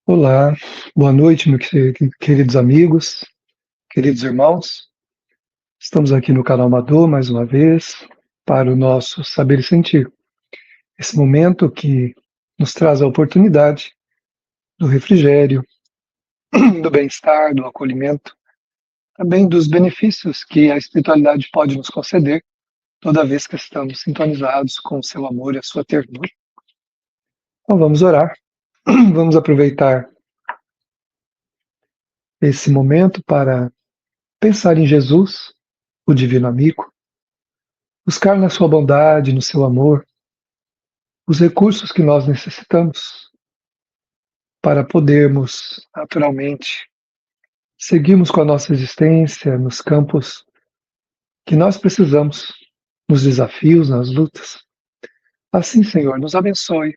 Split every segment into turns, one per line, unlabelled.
Olá, boa noite, meus queridos amigos, queridos irmãos. Estamos aqui no canal Amador mais uma vez para o nosso Saber e Sentir. Esse momento que nos traz a oportunidade do refrigério, do bem-estar, do acolhimento, também dos benefícios que a espiritualidade pode nos conceder toda vez que estamos sintonizados com o seu amor e a sua ternura. Então vamos orar, vamos aproveitar esse momento para pensar em Jesus, o Divino Amigo, buscar na sua bondade, no seu amor, os recursos que nós necessitamos para podermos, naturalmente, seguirmos com a nossa existência nos campos que nós precisamos, nos desafios, nas lutas. Assim, Senhor, nos abençoe,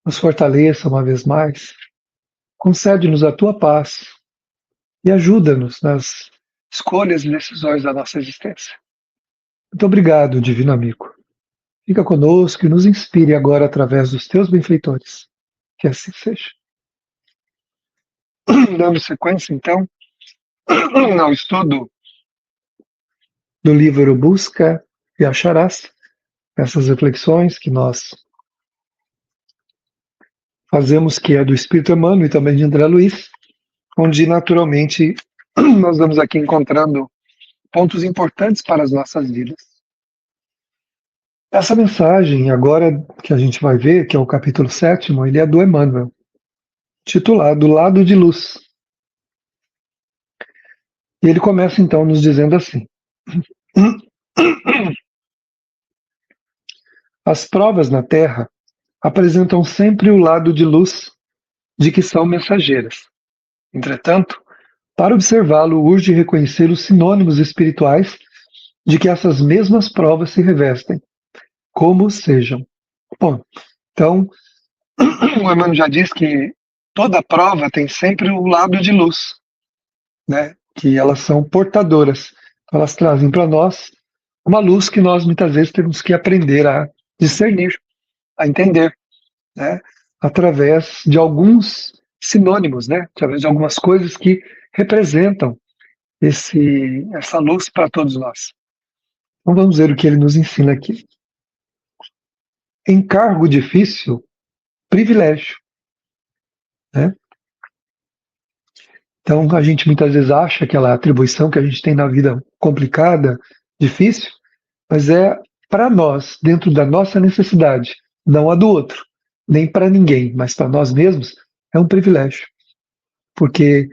nos fortaleça uma vez mais, concede-nos a tua paz e ajuda-nos nas escolhas e decisões da nossa existência. Muito obrigado, Divino Amigo. Fica conosco e nos inspire agora através dos teus benfeitores. Que assim seja. Dando sequência, então, ao estudo do livro Busca e Acharás, essas reflexões que nós fazemos, que é do Espírito Emmanuel e também de André Luiz, onde naturalmente nós vamos aqui encontrando pontos importantes para as nossas vidas. Essa mensagem, agora que a gente vai ver, que é o capítulo 7º, ele é do Emmanuel, titulado Lado de Luz. E ele começa então nos dizendo assim: as provas na Terra apresentam sempre o lado de luz de que são mensageiras. Entretanto, para observá-lo, urge reconhecer os sinônimos espirituais de que essas mesmas provas se revestem, como sejam. Bom, então, o Emmanuel já diz que toda prova tem sempre o lado de luz, né? Que elas são portadoras. Elas trazem para nós uma luz que nós muitas vezes temos que aprender a discernir, a entender, né? Através de alguns sinônimos, né? Através de algumas coisas que representam essa luz para todos nós. Então vamos ver o que ele nos ensina aqui. Encargo difícil, privilégio, né? Então a gente muitas vezes acha aquela atribuição que a gente tem na vida complicada, difícil, mas é para nós, dentro da nossa necessidade, não a do outro, nem para ninguém, mas para nós mesmos, é um privilégio. Porque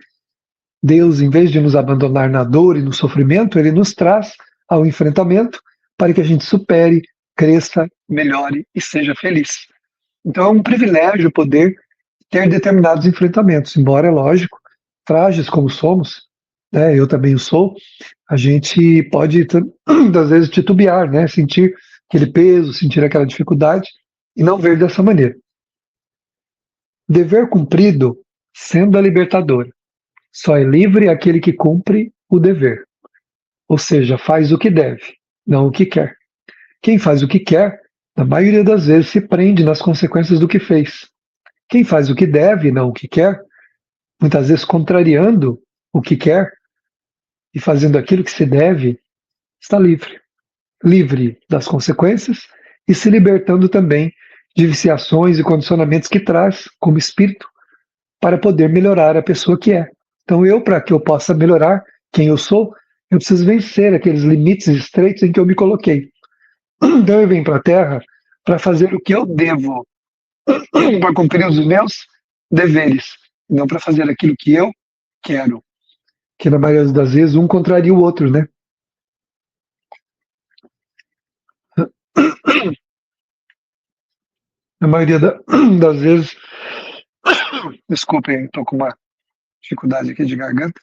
Deus, em vez de nos abandonar na dor e no sofrimento, Ele nos traz ao enfrentamento para que a gente supere, cresça, melhore e seja feliz. Então é um privilégio poder ter determinados enfrentamentos, embora, é lógico, frágeis como somos, né, eu também o sou, a gente pode, às vezes, titubear, né, sentir aquele peso, sentir aquela dificuldade e não ver dessa maneira. Dever cumprido, sendo a libertadora. Só é livre aquele que cumpre o dever. Ou seja, faz o que deve, não o que quer. Quem faz o que quer, na maioria das vezes, se prende nas consequências do que fez. Quem faz o que deve, não o que quer, muitas vezes contrariando o que quer e fazendo aquilo que se deve, está livre. Livre das consequências e se libertando também de viciações e condicionamentos que traz como espírito para poder melhorar a pessoa que é. Então para que eu possa melhorar quem eu sou, eu preciso vencer aqueles limites estreitos em que eu me coloquei. Então eu venho para a Terra para fazer o que eu devo, para cumprir os meus deveres, não para fazer aquilo que eu quero. Que na maioria das vezes um contraria o outro, né? Na maioria das vezes, desculpem, estou com uma dificuldade aqui de garganta.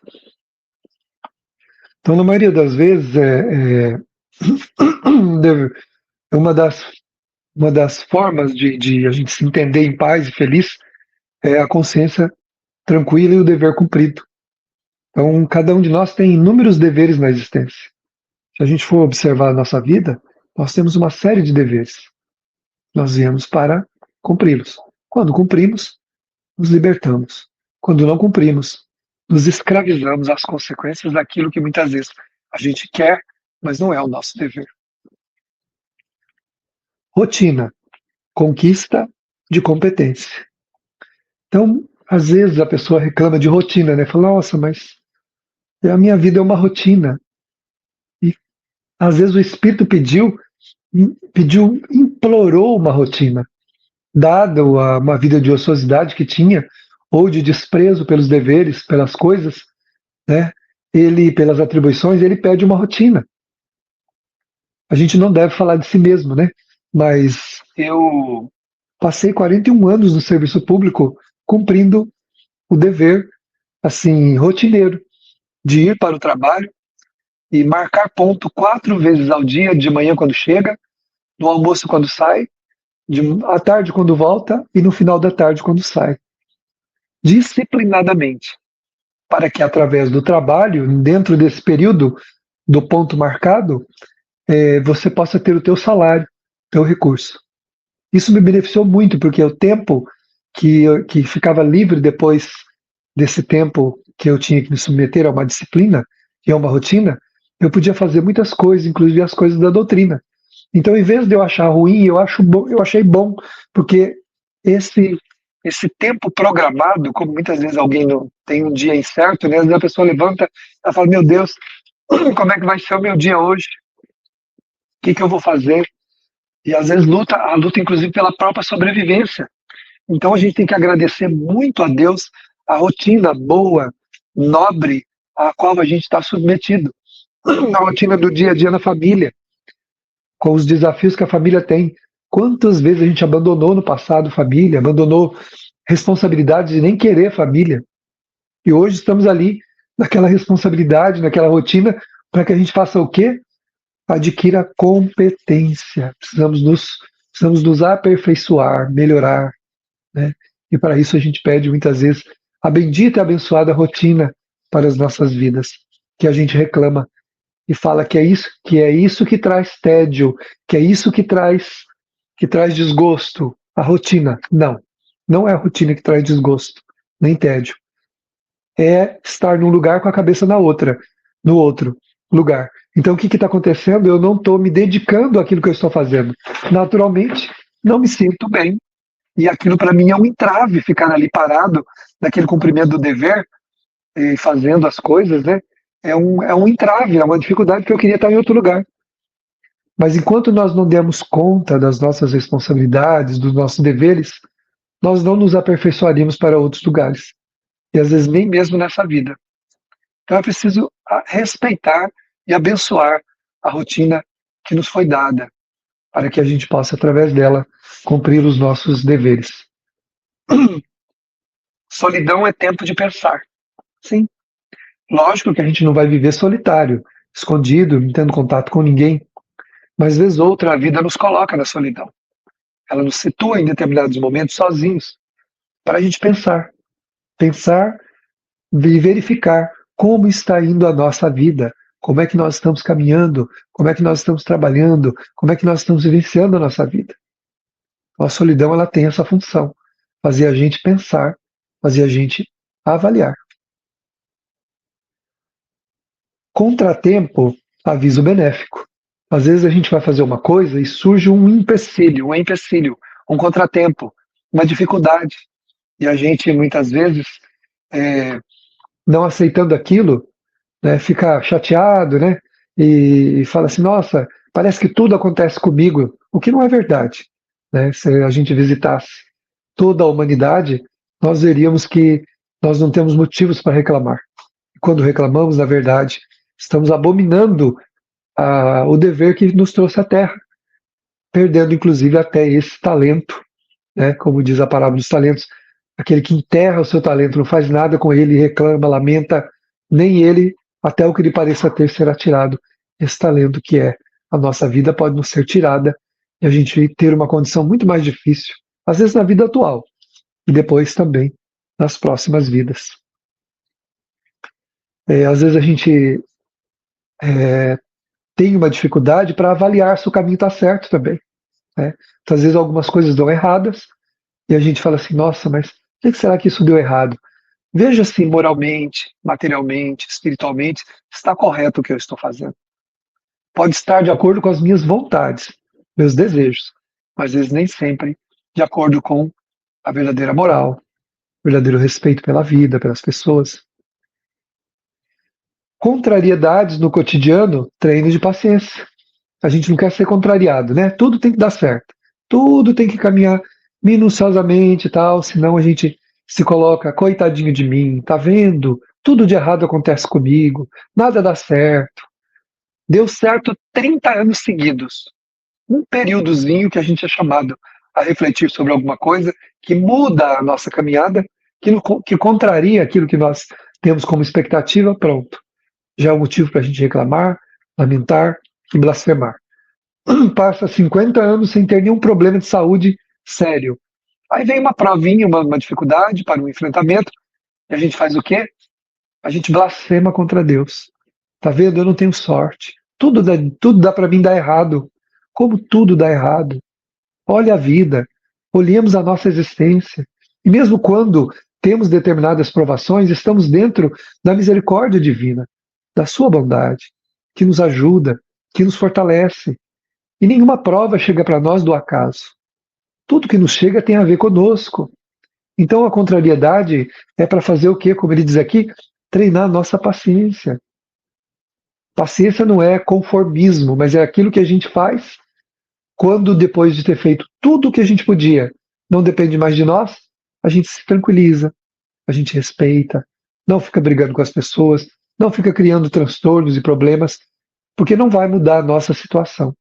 Então, na maioria das vezes, uma das formas de a gente se entender em paz e feliz é a consciência tranquila e o dever cumprido. Então, cada um de nós tem inúmeros deveres na existência. Se a gente for observar a nossa vida, nós temos uma série de deveres. Nós viemos para cumpri-los. Quando cumprimos, nos libertamos. Quando não cumprimos, nos escravizamos às consequências daquilo que muitas vezes a gente quer, mas não é o nosso dever. Rotina, conquista de competência. Então, às vezes a pessoa reclama de rotina, né? Fala, nossa, mas a minha vida é uma rotina. E às vezes o espírito implorou uma rotina, dada uma vida de ociosidade que tinha, ou de desprezo pelos deveres, pelas coisas, né? Ele, pelas atribuições, ele pede uma rotina. A gente não deve falar de si mesmo, né? Mas eu passei 41 anos no serviço público cumprindo o dever, assim, rotineiro, de ir para o trabalho e marcar ponto 4 vezes ao dia, de manhã quando chega, no almoço quando sai, à tarde quando volta e no final da tarde quando sai. Disciplinadamente, para que através do trabalho, dentro desse período do ponto marcado, você possa ter o teu salário, teu recurso. Isso me beneficiou muito, porque o tempo que ficava livre depois desse tempo que eu tinha que me submeter a uma disciplina e a uma rotina, eu podia fazer muitas coisas, inclusive as coisas da doutrina. Então, em vez de eu achar ruim, eu achei bom, porque esse esse tempo programado, como muitas vezes alguém não tem um dia incerto, né? Às vezes a pessoa levanta e fala, meu Deus, como é que vai ser o meu dia hoje? O que eu vou fazer? E às vezes a luta inclusive pela própria sobrevivência. Então a gente tem que agradecer muito a Deus a rotina boa, nobre, a qual a gente está submetido. Na rotina do dia a dia na família, com os desafios que a família tem. Quantas vezes a gente abandonou no passado família, abandonou responsabilidades de nem querer família. E hoje estamos ali naquela responsabilidade, naquela rotina, para que a gente faça o quê? Adquira competência. Precisamos nos aperfeiçoar, melhorar, né? E para isso a gente pede muitas vezes a bendita e abençoada rotina para as nossas vidas, que a gente reclama e fala que é isso que traz tédio, que é isso que traz desgosto, a rotina. Não, não é a rotina que traz desgosto, nem tédio. É estar num lugar com a cabeça no outro lugar. Então o que está acontecendo? Eu não estou me dedicando àquilo que eu estou fazendo. Naturalmente, não me sinto bem. E aquilo para mim é um entrave, ficar ali parado, naquele cumprimento do dever, fazendo as coisas, né? É um entrave, é uma dificuldade, porque eu queria estar em outro lugar. Mas enquanto nós não demos conta das nossas responsabilidades, dos nossos deveres, nós não nos aperfeiçoaríamos para outros lugares. E às vezes nem mesmo nessa vida. Então é preciso respeitar e abençoar a rotina que nos foi dada, para que a gente possa, através dela, cumprir os nossos deveres. Solidão é tempo de pensar. Sim, lógico que a gente não vai viver solitário, escondido, não tendo contato com ninguém, mas vez outra a vida nos coloca na solidão. Ela nos situa em determinados momentos sozinhos, para a gente pensar. Pensar e verificar como está indo a nossa vida, como é que nós estamos caminhando, como é que nós estamos trabalhando, como é que nós estamos vivenciando a nossa vida. A solidão ela tem essa função, fazer a gente pensar, fazer a gente avaliar. Contratempo, aviso benéfico. Às vezes a gente vai fazer uma coisa e surge um empecilho, um contratempo, uma dificuldade. E a gente, muitas vezes, não aceitando aquilo, né, fica chateado, né, e fala assim, nossa, parece que tudo acontece comigo, o que não é verdade. Né? Se a gente visitasse toda a humanidade, nós veríamos que nós não temos motivos para reclamar. E quando reclamamos, na verdade, estamos abominando o dever que nos trouxe à Terra, perdendo inclusive até esse talento, né? Como diz a parábola dos talentos, aquele que enterra o seu talento, não faz nada com ele, reclama, lamenta, nem ele, até o que lhe pareça ter, será tirado. Esse talento que é a nossa vida pode nos ser tirada e a gente ter uma condição muito mais difícil, às vezes na vida atual e depois também nas próximas vidas. Às vezes a gente tem uma dificuldade para avaliar se o caminho está certo também. Né? Então, às vezes algumas coisas dão erradas e a gente fala assim, nossa, mas Por que será que isso deu errado? Veja se moralmente, materialmente, espiritualmente, está correto o que eu estou fazendo. Pode estar de acordo com as minhas vontades, meus desejos, mas às vezes nem sempre de acordo com a verdadeira moral, o verdadeiro respeito pela vida, pelas pessoas. Contrariedades no cotidiano, treino de paciência. A gente não quer ser contrariado, né? Tudo tem que dar certo. Tudo tem que caminhar minuciosamente e tal, senão a gente se coloca, coitadinho de mim, tá vendo? Tudo de errado acontece comigo, nada dá certo. Deu certo 30 anos seguidos. Um períodozinho que a gente é chamado a refletir sobre alguma coisa que muda a nossa caminhada, que contraria aquilo que nós temos como expectativa, pronto. Já é um motivo para a gente reclamar, lamentar e blasfemar. Passa 50 anos sem ter nenhum problema de saúde sério. Aí vem uma provinha, uma dificuldade para um enfrentamento, e a gente faz o quê? A gente blasfema contra Deus. Tá vendo? Eu não tenho sorte. Tudo dá para mim dar errado. Como tudo dá errado? Olha a vida. Olhemos a nossa existência. E mesmo quando temos determinadas provações, estamos dentro da misericórdia divina, da sua bondade, que nos ajuda, que nos fortalece. E nenhuma prova chega para nós do acaso. Tudo que nos chega tem a ver conosco. Então a contrariedade é para fazer o quê? Como ele diz aqui, treinar a nossa paciência. Paciência não é conformismo, mas é aquilo que a gente faz quando, depois de ter feito tudo o que a gente podia, não depende mais de nós, a gente se tranquiliza, a gente respeita, não fica brigando com as pessoas, não fica criando transtornos e problemas, porque não vai mudar a nossa situação.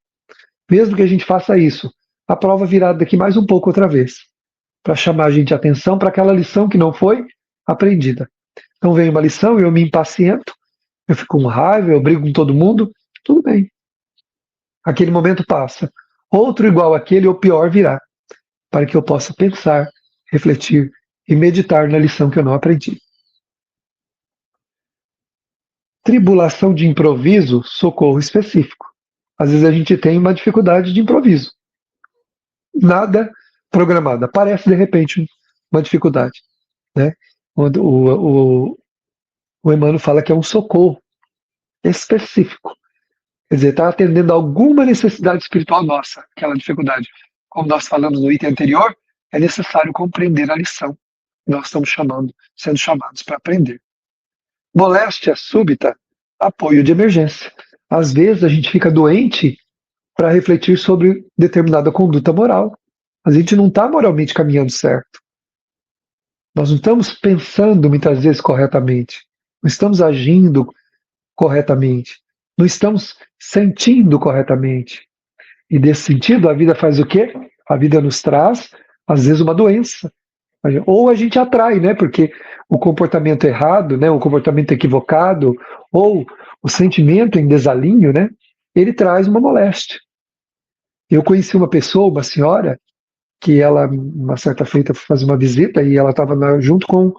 Mesmo que a gente faça isso, a prova virá daqui mais um pouco outra vez, para chamar a gente a atenção para aquela lição que não foi aprendida. Então vem uma lição e eu me impaciento, eu fico com raiva, eu brigo com todo mundo, tudo bem. Aquele momento passa. Outro igual àquele ou pior virá, para que eu possa pensar, refletir e meditar na lição que eu não aprendi. Tribulação de improviso, socorro específico. Às vezes a gente tem uma dificuldade de improviso. Nada programado. Aparece de repente uma dificuldade. Né? O Emmanuel fala que é um socorro específico. Quer dizer, está atendendo a alguma necessidade espiritual nossa, aquela dificuldade. Como nós falamos no item anterior, é necessário compreender a lição que nós estamos sendo chamados para aprender. Moléstia súbita, apoio de emergência. Às vezes a gente fica doente para refletir sobre determinada conduta moral. A gente não está moralmente caminhando certo. Nós não estamos pensando muitas vezes corretamente. Não estamos agindo corretamente. Não estamos sentindo corretamente. E nesse sentido, a vida faz o quê? A vida nos traz, às vezes, uma doença. Ou a gente atrai, né? Porque o comportamento errado, né? O comportamento equivocado, ou o sentimento em desalinho, né? Ele traz uma moléstia. Eu conheci uma pessoa, uma senhora, que ela, uma certa feita, foi fazer uma visita e ela estava junto com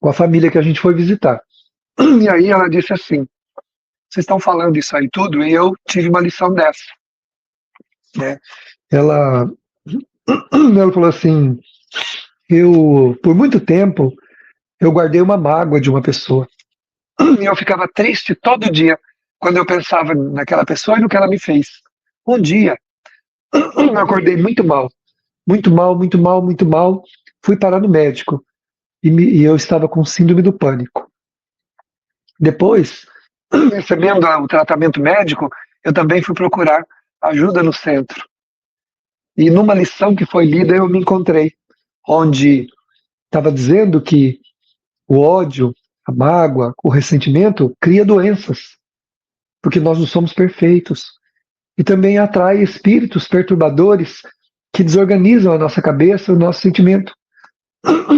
a família que a gente foi visitar. E aí ela disse assim: vocês estão falando isso aí tudo e eu tive uma lição dessa. Né? Ela falou assim: por muito tempo, eu guardei uma mágoa de uma pessoa. E eu ficava triste todo dia quando eu pensava naquela pessoa e no que ela me fez. Um dia, eu acordei muito mal. Muito mal, muito mal, muito mal. Fui parar no médico. E eu estava com síndrome do pânico. Depois, recebendo o tratamento médico, eu também fui procurar ajuda no centro. E numa lição que foi lida, eu me encontrei, onde estava dizendo que o ódio, a mágoa, o ressentimento cria doenças, porque nós não somos perfeitos. E também atrai espíritos perturbadores que desorganizam a nossa cabeça, o nosso sentimento.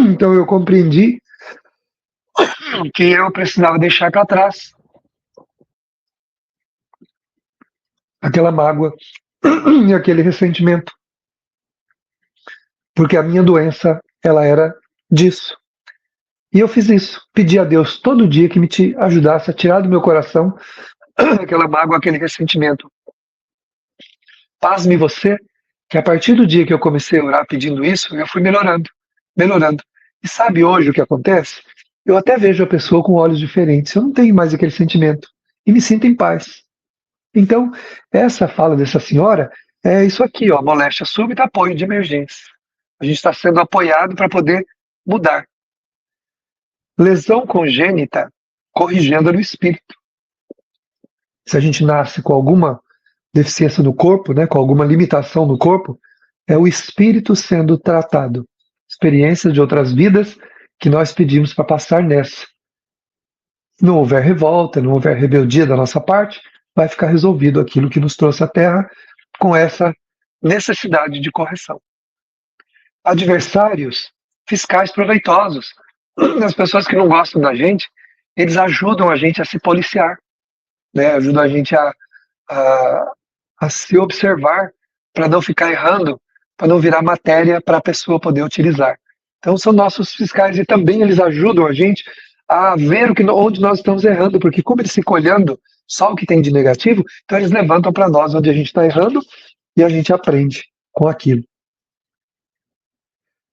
Então eu compreendi que eu precisava deixar para trás aquela mágoa e aquele ressentimento, porque a minha doença ela era disso. E eu fiz isso, pedi a Deus todo dia que me ajudasse a tirar do meu coração aquela mágoa, aquele ressentimento. Pasme você que a partir do dia que eu comecei a orar pedindo isso, eu fui melhorando, melhorando. E sabe hoje o que acontece? Eu até vejo a pessoa com olhos diferentes, eu não tenho mais aquele sentimento e me sinto em paz. Então, essa fala dessa senhora é isso aqui, ó, moléstia súbita, apoio de emergência. A gente está sendo apoiado para poder mudar. Lesão congênita, corrigenda no espírito. Se a gente nasce com alguma deficiência no corpo, né, com alguma limitação no corpo, é o espírito sendo tratado. Experiências de outras vidas que nós pedimos para passar nessa. Se não houver revolta, não houver rebeldia da nossa parte, vai ficar resolvido aquilo que nos trouxe à Terra com essa necessidade de correção. Adversários fiscais proveitosos. As pessoas que não gostam da gente, eles ajudam a gente a se policiar, né? Ajudam a gente a se observar para não ficar errando, para não virar matéria para a pessoa poder utilizar. Então são nossos fiscais e também eles ajudam a gente a ver onde nós estamos errando, porque como eles ficam olhando só o que tem de negativo, então eles levantam para nós onde a gente está errando e a gente aprende com aquilo.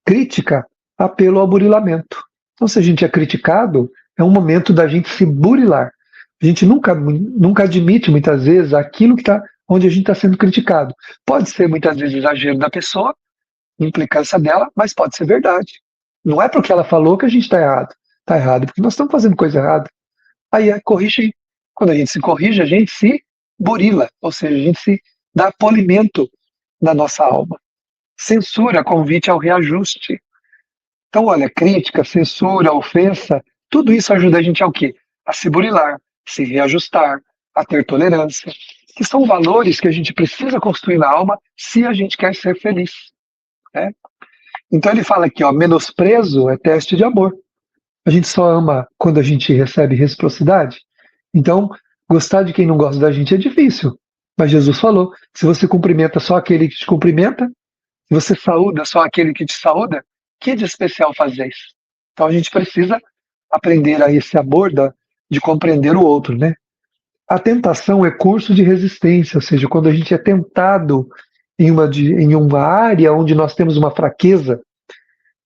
Crítica, apelo ao burilamento. Então se a gente é criticado, é um momento da gente se burilar. A gente nunca admite muitas vezes aquilo que está onde a gente está sendo criticado. Pode ser muitas vezes exagero da pessoa, implicância dela, mas pode ser verdade. Não é porque ela falou que a gente está errado. Está errado porque nós estamos fazendo coisa errada. Aí corrige. Quando a gente se corrige, a gente se burila, ou seja, a gente se dá polimento na nossa alma. Censura, convite ao reajuste. Então, olha, crítica, censura, ofensa, tudo isso ajuda a gente ao quê? A se burilar, se reajustar, a ter tolerância, que são valores que a gente precisa construir na alma se a gente quer ser feliz. Né? Então ele fala aqui, ó, menosprezo é teste de amor. A gente só ama quando a gente recebe reciprocidade. Então, gostar de quem não gosta da gente é difícil. Mas Jesus falou, se você cumprimenta só aquele que te cumprimenta, se você saúda só aquele que te saúda, que de especial fazeis? Então a gente precisa aprender a esse amor de compreender o outro, né? A tentação é curso de resistência, ou seja, quando a gente é tentado em uma área onde nós temos uma fraqueza,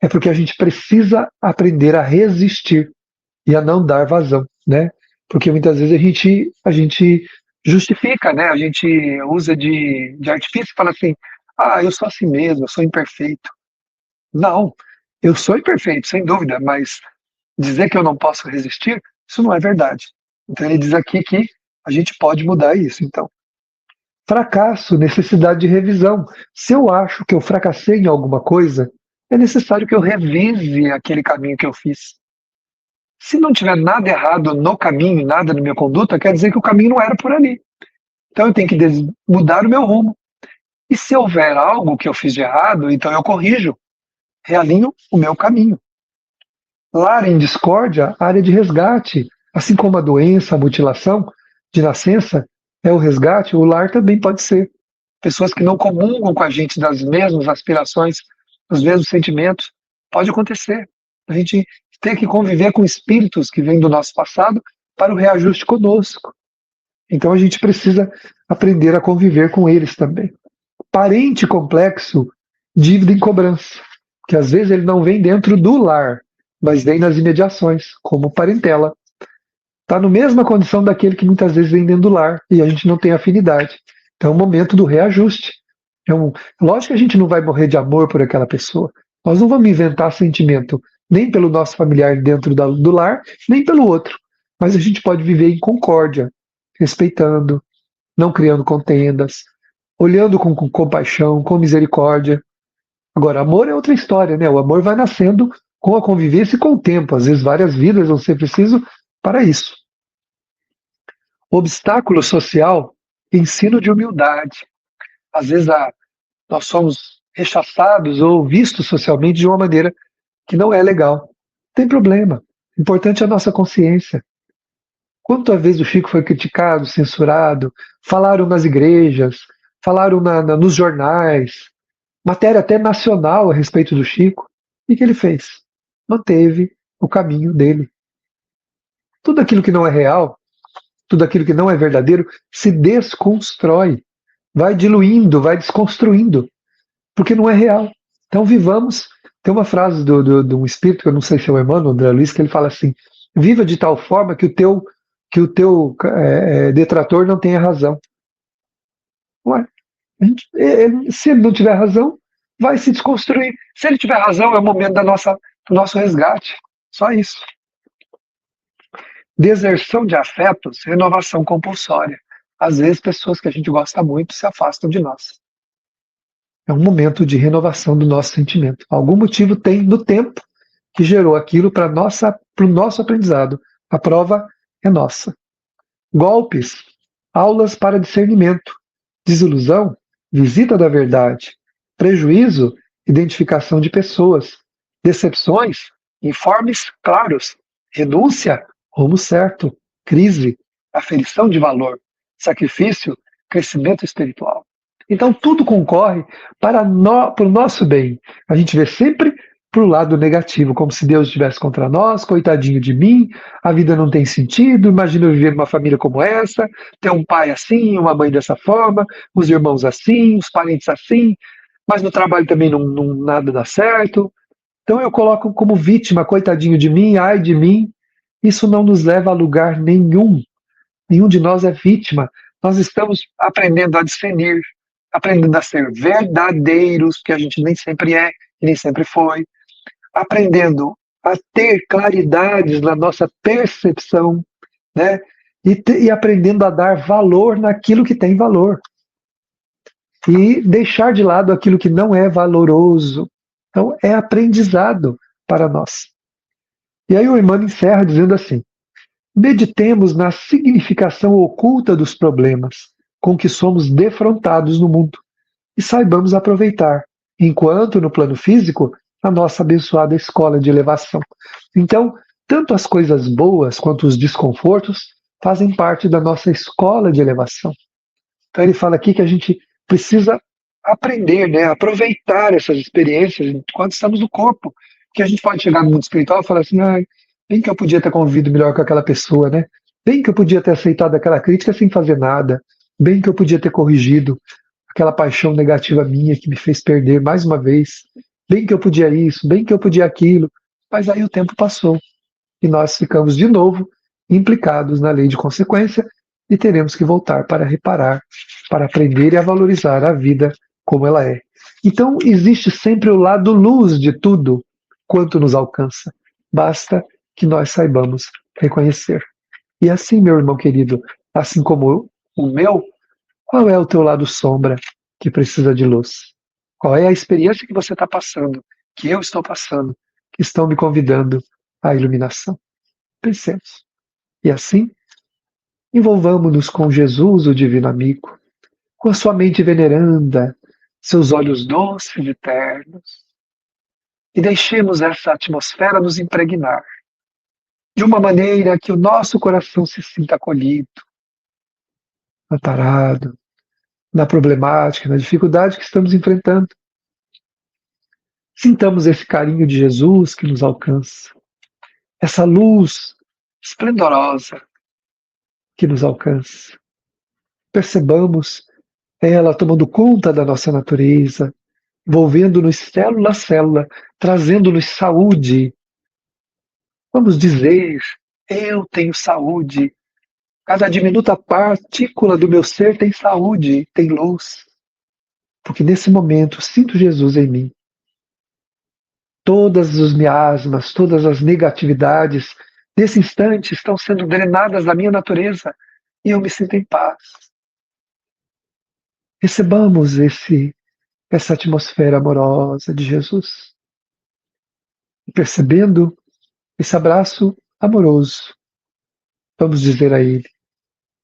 é porque a gente precisa aprender a resistir e a não dar vazão, né? Porque muitas vezes a gente justifica, né? A gente usa de artifício e fala assim, eu sou assim mesmo, eu sou imperfeito. Não, eu sou imperfeito, sem dúvida, mas dizer que eu não posso resistir, isso não é verdade. Então ele diz aqui que a gente pode mudar isso, então. Fracasso, necessidade de revisão. Se eu acho que eu fracassei em alguma coisa, é necessário que eu revise aquele caminho que eu fiz. Se não tiver nada errado no caminho, nada na minha conduta, quer dizer que o caminho não era por ali. Então eu tenho que mudar o meu rumo. E se houver algo que eu fiz de errado, então eu corrijo, realinho o meu caminho. Lar em discórdia, área de resgate. Assim como a doença, a mutilação de nascença é o resgate, o lar também pode ser. Pessoas que não comungam com a gente das mesmas aspirações, dos mesmos sentimentos, pode acontecer. A gente tem que conviver com espíritos que vêm do nosso passado para o reajuste conosco. Então a gente precisa aprender a conviver com eles também. Parente complexo, dívida em cobrança, que às vezes ele não vem dentro do lar, mas vem nas imediações, como parentela. Está na mesma condição daquele que muitas vezes vem dentro do lar e a gente não tem afinidade. Então é o momento do reajuste. Lógico que a gente não vai morrer de amor por aquela pessoa. Nós não vamos inventar sentimento, nem pelo nosso familiar dentro do lar, nem pelo outro. Mas a gente pode viver em concórdia, respeitando, não criando contendas, olhando com compaixão, com misericórdia. Agora, amor é outra história, né? O amor vai nascendo com a convivência e com o tempo. Às vezes várias vidas vão ser preciso para isso. Obstáculo social, ensino de humildade. Às vezes nós somos rechaçados ou vistos socialmente de uma maneira que não é legal. Não tem problema. O importante é a nossa consciência. Quantas vezes o Chico foi criticado, censurado, falaram nas igrejas, falaram nos jornais, matéria até nacional a respeito do Chico. E o que ele fez? Manteve o caminho dele. Tudo aquilo que não é real, tudo aquilo que não é verdadeiro, se desconstrói, vai diluindo, vai desconstruindo. porque não é real. Então vivamos. Tem uma frase de um espírito, que eu não sei se é o Emmanuel, André Luiz, que ele fala assim: viva de tal forma que o teu detrator não tenha razão. Ué, se ele não tiver razão, vai se desconstruir. Se ele tiver razão, é o momento do nosso resgate. Só isso. Deserção de afetos, renovação compulsória. Às vezes, pessoas que a gente gosta muito se afastam de nós. É um momento de renovação do nosso sentimento. Algum motivo tem no tempo que gerou aquilo para o nosso aprendizado. A prova é nossa. Golpes, aulas para discernimento. Desilusão, visita da verdade. Prejuízo, identificação de pessoas. Decepções, informes claros. Renúncia, rumo certo. Crise, aferição de valor. Sacrifício, crescimento espiritual. Então tudo concorre para o nosso bem. A gente vê sempre para o lado negativo, como se Deus estivesse contra nós, coitadinho de mim, a vida não tem sentido, imagina eu viver numa família como essa, ter um pai assim, uma mãe dessa forma, os irmãos assim, os parentes assim, mas no trabalho também nada dá certo. Então eu coloco como vítima, coitadinho de mim, ai de mim. Isso não nos leva a lugar nenhum. Nenhum de nós é vítima. Nós estamos aprendendo a discernir, aprendendo a ser verdadeiros, que a gente nem sempre é e nem sempre foi, aprendendo a ter claridades na nossa percepção, né? E aprendendo a dar valor naquilo que tem valor. E deixar de lado aquilo que não é valoroso. Então, é aprendizado para nós. E aí o Emmanuel encerra dizendo assim: meditemos na significação oculta dos problemas com que somos defrontados no mundo e saibamos aproveitar, enquanto no plano físico, a nossa abençoada escola de elevação. Então, tanto as coisas boas quanto os desconfortos fazem parte da nossa escola de elevação. Então ele fala aqui que a gente precisa aprender, né, aproveitar essas experiências enquanto estamos no corpo, que a gente pode chegar no mundo espiritual e falar assim: ai, bem que eu podia ter convivido melhor com aquela pessoa, né? Bem que eu podia ter aceitado aquela crítica sem fazer nada, bem que eu podia ter corrigido aquela paixão negativa minha que me fez perder mais uma vez, bem que eu podia isso, bem que eu podia aquilo, mas aí o tempo passou e nós ficamos de novo implicados na lei de consequência e teremos que voltar para reparar, para aprender e a valorizar a vida como ela é. Então, existe sempre o lado luz de tudo quanto nos alcança. Basta que nós saibamos reconhecer. E assim, meu irmão querido, assim como o meu, qual é o teu lado sombra que precisa de luz? Qual é a experiência que você está passando, que eu estou passando, que estão me convidando à iluminação? Pensemos. E assim, envolvamos-nos com Jesus, o divino amigo, com a sua mente veneranda, seus olhos doces e ternos, e deixemos essa atmosfera nos impregnar, de uma maneira que o nosso coração se sinta acolhido, amparado, na problemática, na dificuldade que estamos enfrentando. Sintamos esse carinho de Jesus que nos alcança, essa luz esplendorosa que nos alcança. Percebamos ela tomando conta da nossa natureza, envolvendo-nos célula a célula, trazendo-nos saúde. Vamos dizer: eu tenho saúde. Cada diminuta partícula do meu ser tem saúde, tem luz. Porque nesse momento sinto Jesus em mim. Todas os miasmas, todas as negatividades desse instante estão sendo drenadas da minha natureza e eu me sinto em paz. Recebamos essa atmosfera amorosa de Jesus, percebendo esse abraço amoroso. Vamos dizer a Ele: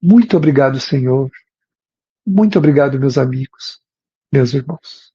muito obrigado, Senhor. Muito obrigado, meus amigos, meus irmãos.